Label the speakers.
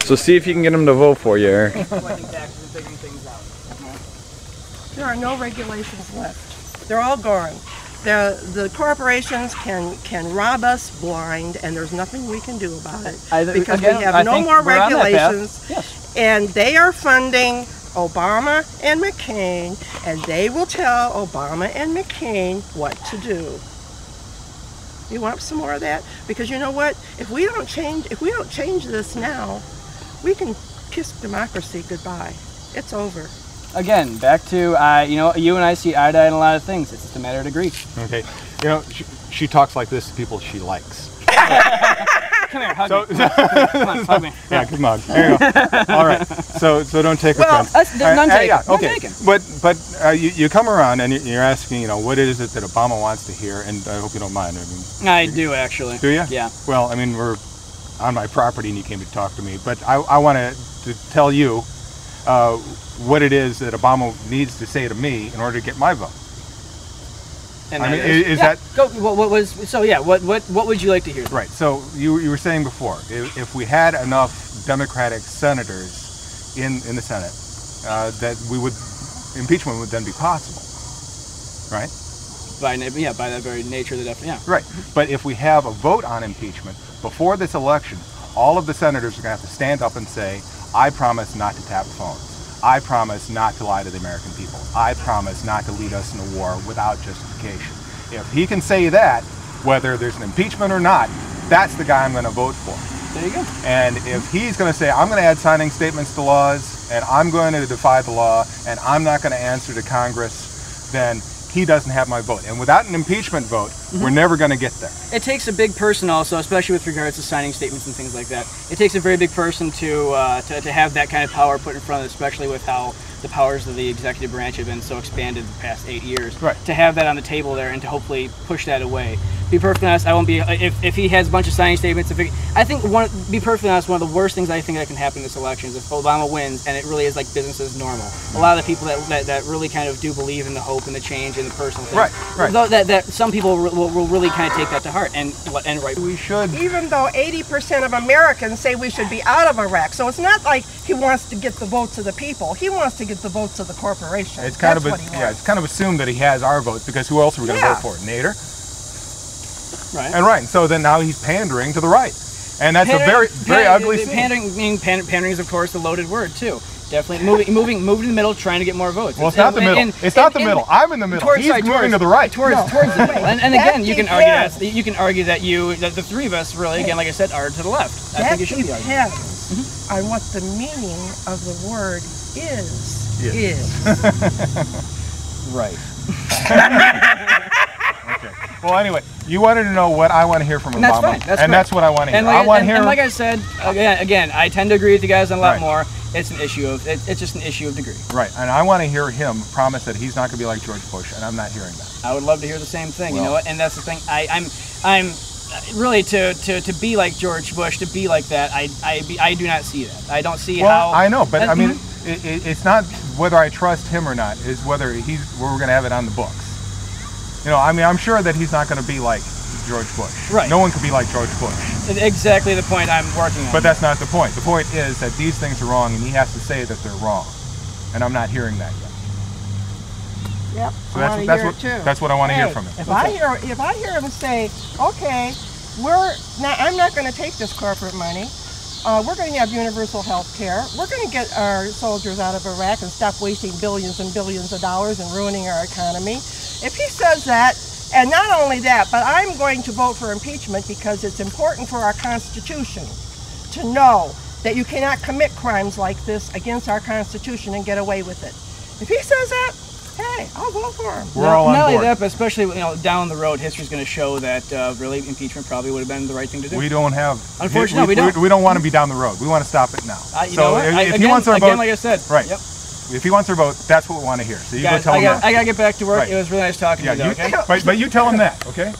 Speaker 1: So see if you can get them to vote for you, Eric.
Speaker 2: There are no regulations left. They're all gone. The corporations can rob us blind, and there's nothing we can do about it because we have no more regulations.
Speaker 3: Yes.
Speaker 2: And they are funding Obama and McCain, and they will tell Obama and McCain what to do. You want some more of that? Because you know what? If we don't change this now, we can kiss democracy goodbye. It's over.
Speaker 3: Again, back to you and I see eye to eye in a lot of things. It's just a matter of degree.
Speaker 4: Okay, you know, she talks like this to people she likes.
Speaker 3: Come here, hug me. Come on, hug me.
Speaker 4: Yeah, good mug. There you go. All right. So don't take offense.
Speaker 3: None taken.
Speaker 4: Yeah, okay.
Speaker 3: None taken.
Speaker 4: But you come around and you're asking, you know, what is it that Obama wants to hear? And I hope you don't mind.
Speaker 3: I do actually.
Speaker 4: Do you?
Speaker 3: Yeah.
Speaker 4: Well, I mean, we're on my property and you came to talk to me, but I want to tell you what it is that Obama needs to say to me in order to get my vote.
Speaker 3: And
Speaker 4: I mean, is that
Speaker 3: go? What would you like to hear?
Speaker 4: Right. So you were saying before, if we had enough Democratic senators in the Senate, that impeachment would then be possible, right?
Speaker 3: By that very nature of the definition. Yeah.
Speaker 4: Right. But if we have a vote on impeachment before this election, all of the senators are going to have to stand up and say, "I promise not to tap phones. I promise not to lie to the American people. I promise not to lead us in a war without justification." If he can say that, whether there's an impeachment or not, that's the guy I'm going to vote for.
Speaker 3: There you go.
Speaker 4: And if he's going to say, I'm going to add signing statements to laws, and I'm going to defy the law, and I'm not going to answer to Congress, then he doesn't have my vote. And without an impeachment vote, we're never going to get there.
Speaker 3: It takes a big person also, especially with regards to signing statements and things like that. It takes a very big person to have that kind of power put in front of it, especially with how the powers of the executive branch have been so expanded the past 8 years.
Speaker 4: Right.
Speaker 3: To have that on the table there and to hopefully push that away. Be perfectly honest, I won't be, if he has a bunch of signing statements, be perfectly honest, one of the worst things I think that can happen in this election is if Obama wins and it really is like business as normal. A lot of the people that really kind of do believe in the hope and the change and the personal thing.
Speaker 4: Right.
Speaker 3: Though that some people will really kind of take that to heart and right.
Speaker 4: We should.
Speaker 2: Even though 80% of Americans say we should be out of Iraq, so it's not like he wants to get the votes of the people. He wants to get the votes of the corporation.
Speaker 4: It's kind
Speaker 2: That's
Speaker 4: of
Speaker 2: what he wants.
Speaker 4: yeah. It's kind of assumed that he has our votes because who else are we going to vote for? Nader.
Speaker 3: Right.
Speaker 4: And right. So then now he's pandering to the right, and that's a very ugly thing.
Speaker 3: Pandering is of course a loaded word too. Definitely moving to the middle, trying to get more votes.
Speaker 4: Well, it's not the middle. It's not the middle. I'm in the middle. He's moving to the right.
Speaker 3: Towards the middle. And again, you can argue that the three of us really, again, like I said, are to the left. I think it should be argued.
Speaker 2: Depends on what the meaning of the word is.
Speaker 3: Right.
Speaker 4: Okay. Well, anyway, you wanted to know what I want to hear from Obama.
Speaker 3: That's fine.
Speaker 4: That's what I want to hear.
Speaker 3: And like I said, again, I tend to agree with you guys on a lot more. It's just an issue of degree.
Speaker 4: Right, and I want to hear him promise that he's not going to be like George Bush, and I'm not hearing that.
Speaker 3: I would love to hear the same thing. You know what? And that's the thing. I'm really to be like George Bush, to be like that. I do not see that. I don't see how.
Speaker 4: I know, but I mean, it's not whether I trust him or not. It's whether we're going to have it on the books. You know, I mean, I'm sure that he's not going to be like George Bush.
Speaker 3: Right.
Speaker 4: No one could be like George Bush.
Speaker 3: Exactly the point I'm working on.
Speaker 4: But that's not the point. The point is that these things are wrong, and he has to say that they're wrong. And I'm not hearing that yet.
Speaker 2: Yep.
Speaker 4: So that's what I want to hear from him.
Speaker 2: If I hear him say, okay, I'm not going to take this corporate money. We're going to have universal health care. We're going to get our soldiers out of Iraq and stop wasting billions and billions of dollars and ruining our economy. If he says that, and not only that, but I'm going to vote for impeachment because it's important for our Constitution to know that you cannot commit crimes like this against our Constitution and get away with it. If he says that, hey, I'll vote for him.
Speaker 4: We're all on board.
Speaker 3: Not only that, but especially down the road, history's going to show that really impeachment probably would have been the right thing to do.
Speaker 4: We don't have.
Speaker 3: Unfortunately,
Speaker 4: we don't want to be down the road. We want to stop it now.
Speaker 3: If
Speaker 4: he wants our vote,
Speaker 3: like I said,
Speaker 4: right?
Speaker 3: Yep.
Speaker 4: If he wants our vote, that's what we want to hear. So you
Speaker 3: Guys,
Speaker 4: go tell him that.
Speaker 3: I got to get back to work.
Speaker 4: Right.
Speaker 3: It was really nice talking to you. Okay.
Speaker 4: But you tell him that, okay?